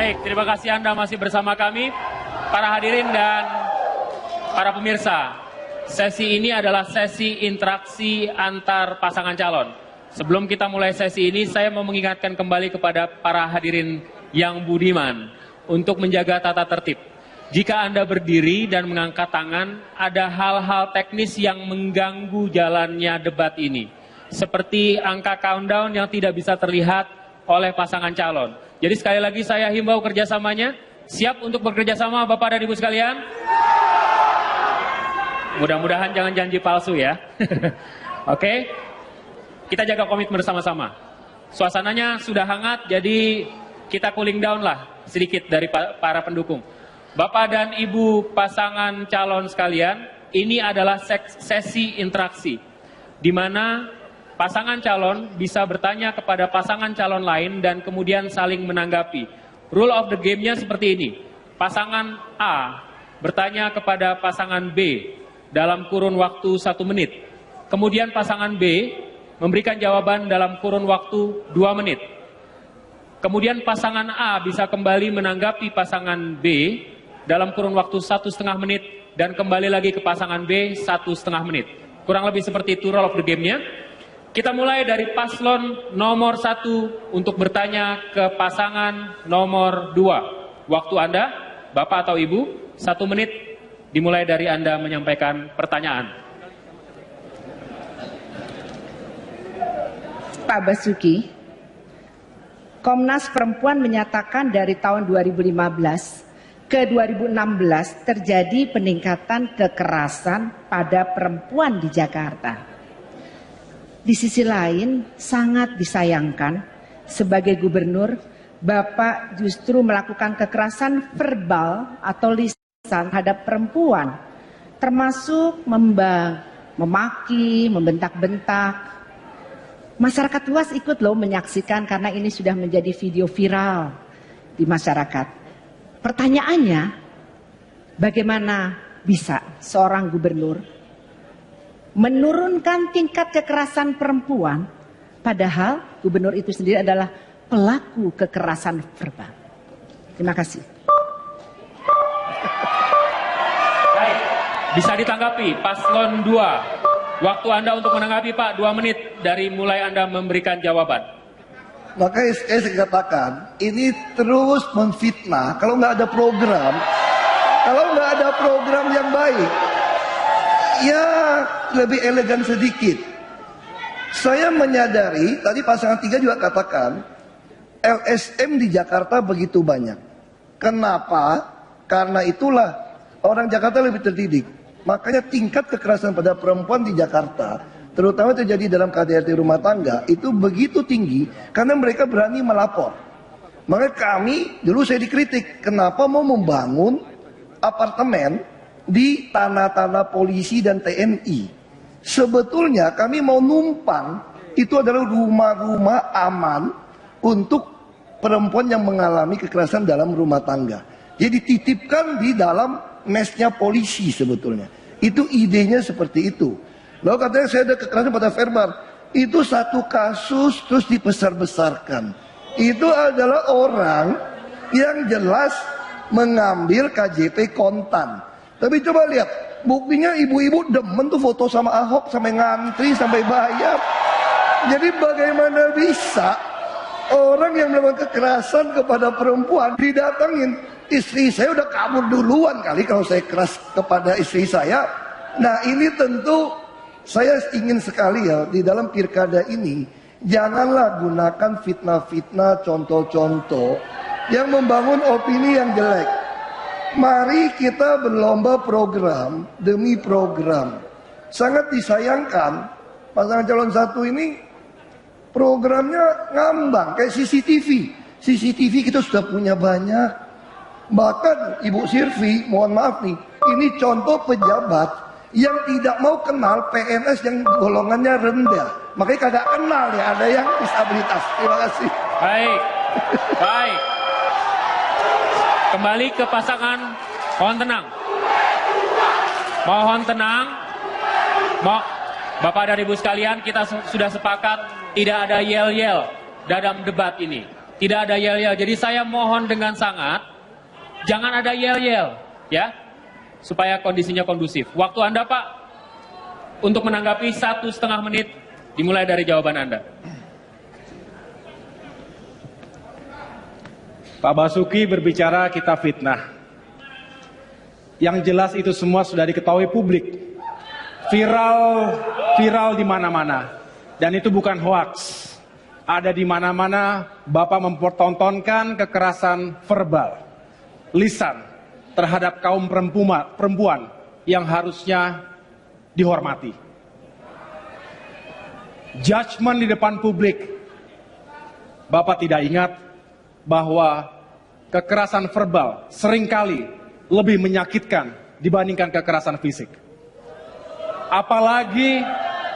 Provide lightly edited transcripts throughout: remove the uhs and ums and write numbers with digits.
Baik, terima kasih Anda masih bersama kami, para hadirin dan para pemirsa. Sesi ini adalah sesi interaksi antar pasangan calon. Sebelum kita mulai sesi ini, saya mau mengingatkan kembali kepada para hadirin yang budiman untuk menjaga tata tertib. Jika Anda berdiri dan mengangkat tangan, ada hal-hal teknis yang mengganggu jalannya debat ini. Seperti angka countdown yang tidak bisa terlihat oleh pasangan calon. Jadi sekali lagi saya himbau kerjasamanya. Siap untuk bekerjasama Bapak dan Ibu sekalian? Mudah-mudahan jangan janji palsu ya. Oke, kita jaga komitmen bersama-sama. Suasananya sudah hangat, jadi kita cooling down lah sedikit dari para pendukung. Bapak dan Ibu pasangan calon sekalian, ini adalah sesi interaksi, di mana pasangan calon bisa bertanya kepada pasangan calon lain dan kemudian saling menanggapi. Rule of the game-nya seperti ini. Pasangan A bertanya kepada pasangan B dalam kurun waktu 1 menit. Kemudian pasangan B memberikan jawaban dalam kurun waktu 2 menit. Kemudian pasangan A bisa kembali menanggapi pasangan B dalam kurun waktu 1,5 menit dan kembali lagi ke pasangan B 1,5 menit. Kurang lebih seperti itu rule of the game-nya. Kita mulai dari paslon nomor 1 untuk bertanya ke pasangan nomor 2. Waktu Anda, Bapak atau Ibu, 1 menit dimulai dari Anda menyampaikan pertanyaan. Pak Basuki, Komnas Perempuan menyatakan dari tahun 2015 ke 2016 terjadi peningkatan kekerasan pada perempuan di Jakarta. Di sisi lain, sangat disayangkan sebagai gubernur, Bapak justru melakukan kekerasan verbal atau lisan terhadap perempuan, termasuk memaki, membentak-bentak. Masyarakat luas ikut loh menyaksikan karena ini sudah menjadi video viral di masyarakat. Pertanyaannya, bagaimana bisa seorang gubernur menurunkan tingkat kekerasan perempuan, padahal gubernur itu sendiri adalah pelaku kekerasan verbal. Terima kasih. Baik, bisa ditanggapi paslon 2. Waktu Anda untuk menanggapi Pak 2 menit dari mulai Anda memberikan jawaban. Makanya saya katakan ini terus memfitnah kalau nggak ada program, yang baik. Ya lebih elegan sedikit. Saya menyadari, tadi pasangan 3 juga katakan, LSM di Jakarta begitu banyak. Kenapa? Karena itulah orang Jakarta lebih terdidik. Makanya tingkat kekerasan pada perempuan di Jakarta, terutama terjadi dalam KDRT rumah tangga, itu begitu tinggi karena mereka berani melapor. Makanya kami, dulu saya dikritik, kenapa mau membangun apartemen di tanah-tanah polisi dan TNI. Sebetulnya kami mau numpang, itu adalah rumah-rumah aman untuk perempuan yang mengalami kekerasan dalam rumah tangga. Jadi dititipkan di dalam mesnya polisi sebetulnya. Itu idenya seperti itu. Lalu katanya saya ada kekerasan pada verbal. Itu satu kasus terus dibesar-besarkan. Itu adalah orang yang jelas mengambil KJP kontan. Tapi coba lihat, buktinya ibu-ibu demen tuh foto sama Ahok sampai ngantri, sampai bayar. Jadi bagaimana bisa orang yang melakukan kekerasan kepada perempuan didatangin? Istri saya udah kabur duluan kali kalau saya keras kepada istri saya. Nah ini tentu saya ingin sekali ya di dalam pilkada ini, janganlah gunakan fitnah-fitnah, contoh-contoh yang membangun opini yang jelek. Mari kita berlomba program demi program. Sangat disayangkan pasangan calon 1 ini programnya ngambang kayak CCTV. CCTV kita sudah punya banyak. Bahkan Ibu Sirvi, mohon maaf nih, ini contoh pejabat yang tidak mau kenal PNS yang golongannya rendah. Makanya kagak kenal ya, ada yang disabilitas. Terima kasih. Baik, baik. Kembali ke pasangan, mohon tenang. Mohon tenang. Bapak dan Ibu sekalian, kita sudah sepakat tidak ada yel-yel dalam debat ini. Tidak ada yel-yel. Jadi saya mohon dengan sangat, jangan ada yel-yel, ya, supaya kondisinya kondusif. Waktu Anda, Pak, untuk menanggapi 1,5 menit, dimulai dari jawaban Anda. Pak Basuki berbicara kita fitnah. Yang jelas itu semua sudah diketahui publik. Viral di mana-mana. Dan itu bukan hoaks. Ada di mana-mana Bapak mempertontonkan kekerasan verbal, lisan terhadap kaum perempuan yang harusnya dihormati. Judgment di depan publik. Bapak tidak ingat bahwa kekerasan verbal seringkali lebih menyakitkan dibandingkan kekerasan fisik.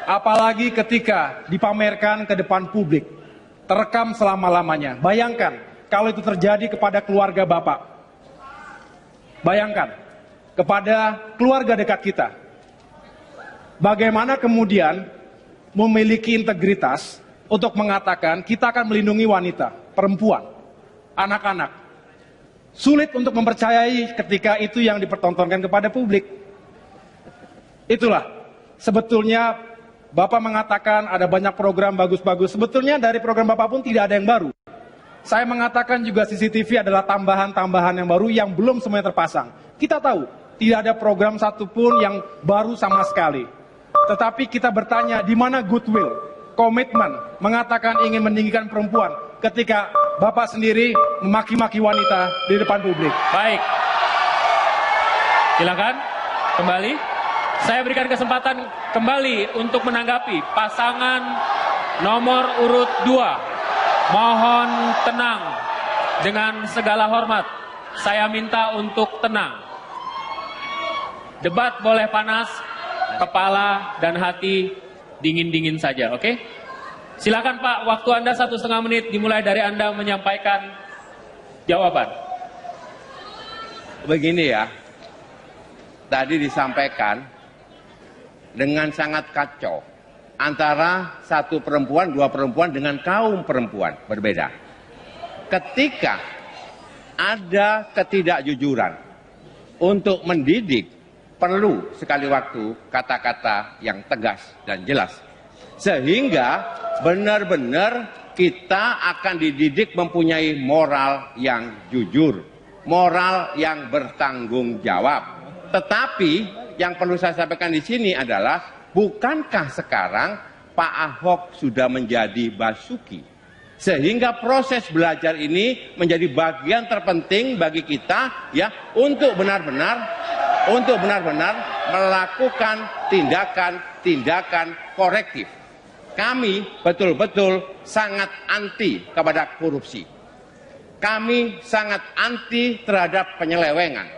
Apalagi ketika dipamerkan ke depan publik, terekam selama-lamanya. Bayangkan kalau itu terjadi kepada keluarga Bapak. Bayangkan kepada keluarga dekat kita. Bagaimana kemudian memiliki integritas untuk mengatakan kita akan melindungi wanita, perempuan, anak-anak. Sulit untuk mempercayai ketika itu yang dipertontonkan kepada publik. Itulah sebetulnya Bapak mengatakan ada banyak program bagus-bagus. Sebetulnya dari program Bapak pun tidak ada yang baru. Saya mengatakan juga CCTV adalah tambahan-tambahan yang baru yang belum semuanya terpasang. Kita tahu tidak ada program satupun yang baru sama sekali. Tetapi kita bertanya di mana goodwill, komitmen, mengatakan ingin meninggikan perempuan ketika Bapak sendiri memaki-maki wanita di depan publik. Baik. Silakan kembali. Saya berikan kesempatan kembali untuk menanggapi pasangan nomor urut 2. Mohon tenang. Dengan segala hormat, saya minta untuk tenang. Debat boleh panas, kepala dan hati dingin-dingin saja, oke? Silakan Pak, waktu Anda 1,5 menit dimulai dari Anda menyampaikan jawaban. Begini ya, tadi disampaikan dengan sangat kacau antara satu perempuan, dua perempuan dengan kaum perempuan berbeda. Ketika ada ketidakjujuran untuk mendidik, perlu sekali waktu kata-kata yang tegas dan jelas. Sehingga benar-benar kita akan dididik mempunyai moral yang jujur, moral yang bertanggung jawab. Tetapi yang perlu saya sampaikan di sini adalah, bukankah sekarang Pak Ahok sudah menjadi Basuki? Sehingga proses belajar ini menjadi bagian terpenting bagi kita ya untuk benar-benar melakukan tindakan korektif. Kami betul-betul sangat anti kepada korupsi. Kami sangat anti terhadap penyelewengan.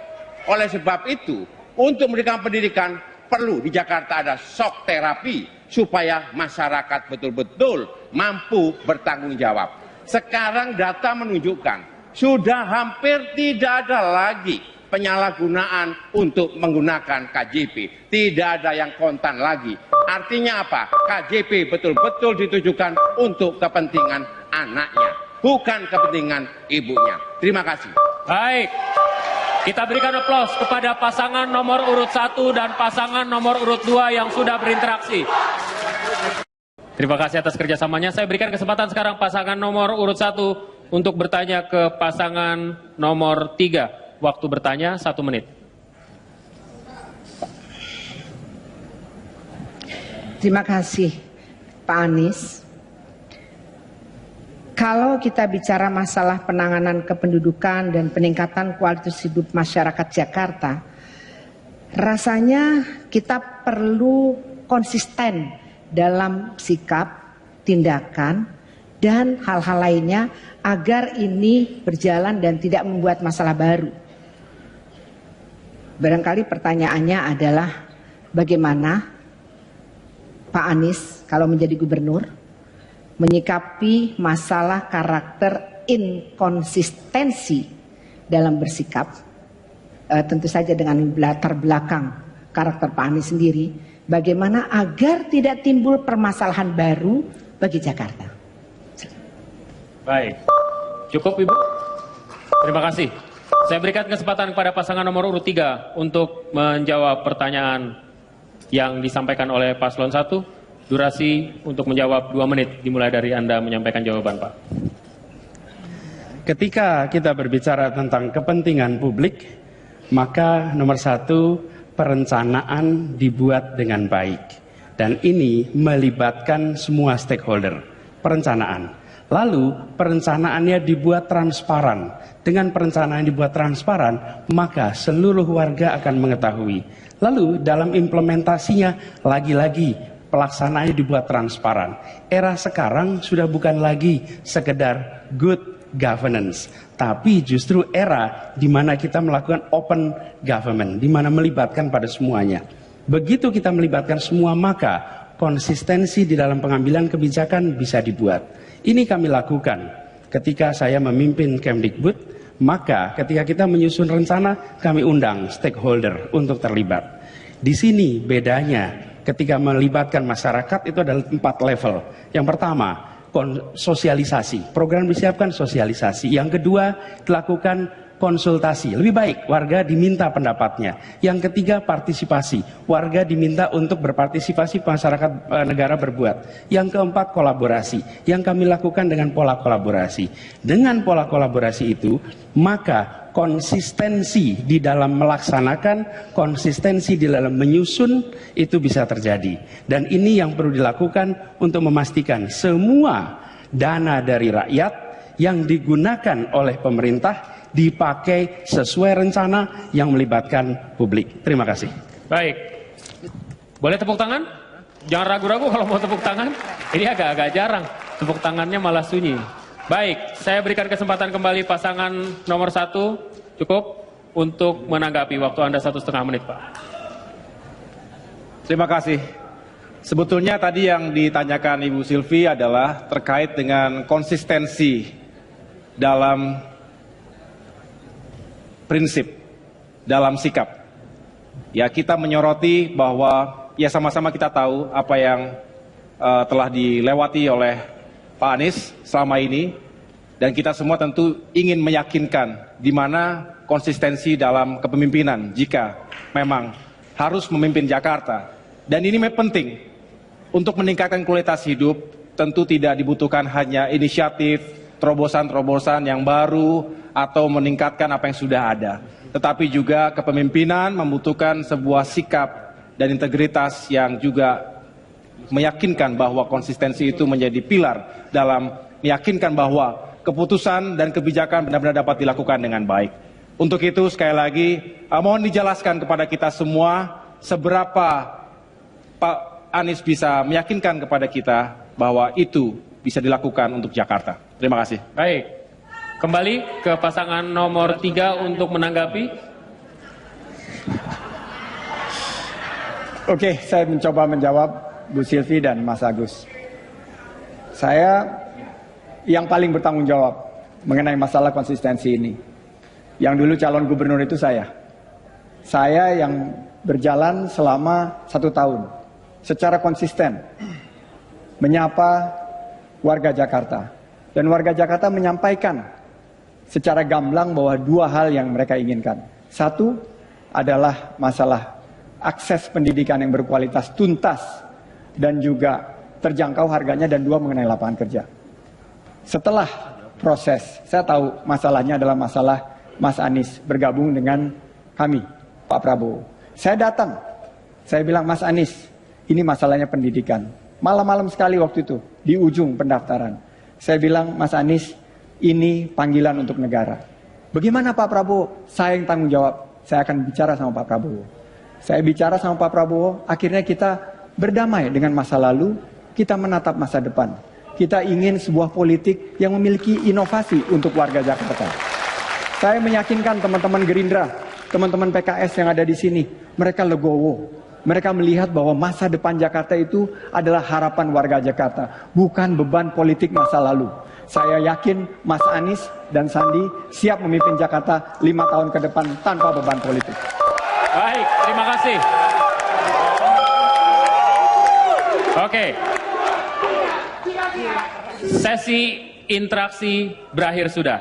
Oleh sebab itu, untuk memberikan pendidikan perlu di Jakarta ada shock terapi supaya masyarakat betul-betul mampu bertanggung jawab. Sekarang data menunjukkan sudah hampir tidak ada lagi penyalahgunaan untuk menggunakan KJP. Tidak ada yang kontan lagi. Artinya apa? KJP betul-betul ditujukan untuk kepentingan anaknya, bukan kepentingan ibunya. Terima kasih. Baik. Kita berikan aplaus kepada pasangan nomor urut 1 dan pasangan nomor urut 2 yang sudah berinteraksi. Terima kasih atas kerjasamanya. Saya berikan kesempatan sekarang pasangan nomor urut 1 untuk bertanya ke pasangan nomor 3. Waktu bertanya 1 menit. Terima kasih Pak Anies. Kalau kita bicara masalah penanganan kependudukan dan peningkatan kualitas hidup masyarakat Jakarta, rasanya kita perlu konsisten dalam sikap, tindakan, dan hal-hal lainnya agar ini berjalan dan tidak membuat masalah baru. Barangkali pertanyaannya adalah bagaimana Pak Anies kalau menjadi gubernur menyikapi masalah karakter inkonsistensi dalam bersikap, tentu saja dengan latar belakang karakter Pak Anies sendiri, bagaimana agar tidak timbul permasalahan baru bagi Jakarta. Baik, Cukup, Ibu? Terima kasih. Saya berikan kesempatan kepada pasangan nomor urut 3 untuk menjawab pertanyaan yang disampaikan oleh paslon 1. Durasi untuk menjawab 2 menit, dimulai dari Anda menyampaikan jawaban, Pak. Ketika kita berbicara tentang kepentingan publik, maka nomor 1, perencanaan dibuat dengan baik. Dan ini melibatkan semua stakeholder, perencanaan. Lalu perencanaannya dibuat transparan. Dengan perencanaan dibuat transparan, maka seluruh warga akan mengetahui. Lalu dalam implementasinya, lagi-lagi pelaksanaannya dibuat transparan. Era sekarang sudah bukan lagi sekedar good governance, tapi justru era di mana kita melakukan open government, di mana melibatkan pada semuanya. Begitu kita melibatkan semua, maka konsistensi di dalam pengambilan kebijakan bisa dibuat. Ini kami lakukan ketika saya memimpin Kemdikbud, maka ketika kita menyusun rencana, kami undang stakeholder untuk terlibat. Di sini bedanya ketika melibatkan masyarakat itu adalah 4 level. Yang pertama, sosialisasi. Program disiapkan sosialisasi. Yang kedua, dilakukan konsultasi. Lebih baik warga diminta pendapatnya. Yang ketiga, partisipasi. Warga diminta untuk berpartisipasi, masyarakat negara berbuat. Yang keempat, kolaborasi. Yang kami lakukan dengan pola kolaborasi. Dengan pola kolaborasi itu, maka konsistensi di dalam melaksanakan, konsistensi di dalam menyusun itu bisa terjadi. Dan ini yang perlu dilakukan untuk memastikan semua dana dari rakyat yang digunakan oleh pemerintah dipakai sesuai rencana yang melibatkan publik. Terima kasih. Baik. Boleh tepuk tangan? Jangan ragu-ragu kalau mau tepuk tangan. Ini agak-agak jarang. Tepuk tangannya malah sunyi. Baik, saya berikan kesempatan kembali pasangan nomor 1. Cukup untuk menanggapi. Waktu Anda 1,5 menit, Pak. Terima kasih. Sebetulnya tadi yang ditanyakan Ibu Silvi adalah terkait dengan konsistensi dalam prinsip, dalam sikap. Ya, kita menyoroti bahwa ya sama-sama kita tahu apa yang telah dilewati oleh Pak Anies selama ini, dan kita semua tentu ingin meyakinkan di mana konsistensi dalam kepemimpinan jika memang harus memimpin Jakarta. Dan ini penting untuk meningkatkan kualitas hidup. Tentu tidak dibutuhkan hanya inisiatif, terobosan-terobosan yang baru atau meningkatkan apa yang sudah ada, tetapi juga kepemimpinan membutuhkan sebuah sikap dan integritas yang juga meyakinkan bahwa konsistensi itu menjadi pilar dalam meyakinkan bahwa keputusan dan kebijakan benar-benar dapat dilakukan dengan baik. Untuk itu sekali lagi mohon dijelaskan kepada kita semua seberapa Pak Anies bisa meyakinkan kepada kita bahwa itu bisa dilakukan untuk Jakarta. Terima kasih. Baik. Kembali ke pasangan nomor 3 untuk menanggapi. Oke, saya mencoba menjawab Bu Silvi dan Mas Agus. Saya yang paling bertanggung jawab mengenai masalah konsistensi ini. Yang dulu calon gubernur itu saya. Saya yang berjalan selama 1 tahun secara konsisten menyapa warga Jakarta. Dan warga Jakarta menyampaikan secara gamblang bahwa 2 hal yang mereka inginkan. 1 adalah masalah akses pendidikan yang berkualitas tuntas dan juga terjangkau harganya, dan 2 mengenai lapangan kerja. Setelah proses, saya tahu masalahnya adalah masalah Mas Anies bergabung dengan kami, Pak Prabowo. Saya datang, saya bilang, Mas Anies, ini masalahnya pendidikan. Malam-malam sekali waktu itu, di ujung pendaftaran. Saya bilang, Mas Anies, ini panggilan untuk negara. Bagaimana Pak Prabowo? Saya yang tanggung jawab. Saya akan bicara sama Pak Prabowo. Saya bicara sama Pak Prabowo, akhirnya kita berdamai dengan masa lalu, kita menatap masa depan. Kita ingin sebuah politik yang memiliki inovasi untuk warga Jakarta. Saya meyakinkan teman-teman Gerindra, teman-teman PKS yang ada di sini, mereka legowo. Mereka melihat bahwa masa depan Jakarta itu adalah harapan warga Jakarta, bukan beban politik masa lalu. Saya yakin Mas Anies dan Sandi siap memimpin Jakarta 5 tahun ke depan tanpa beban politik. Baik, terima kasih. Oke. Sesi interaksi berakhir sudah.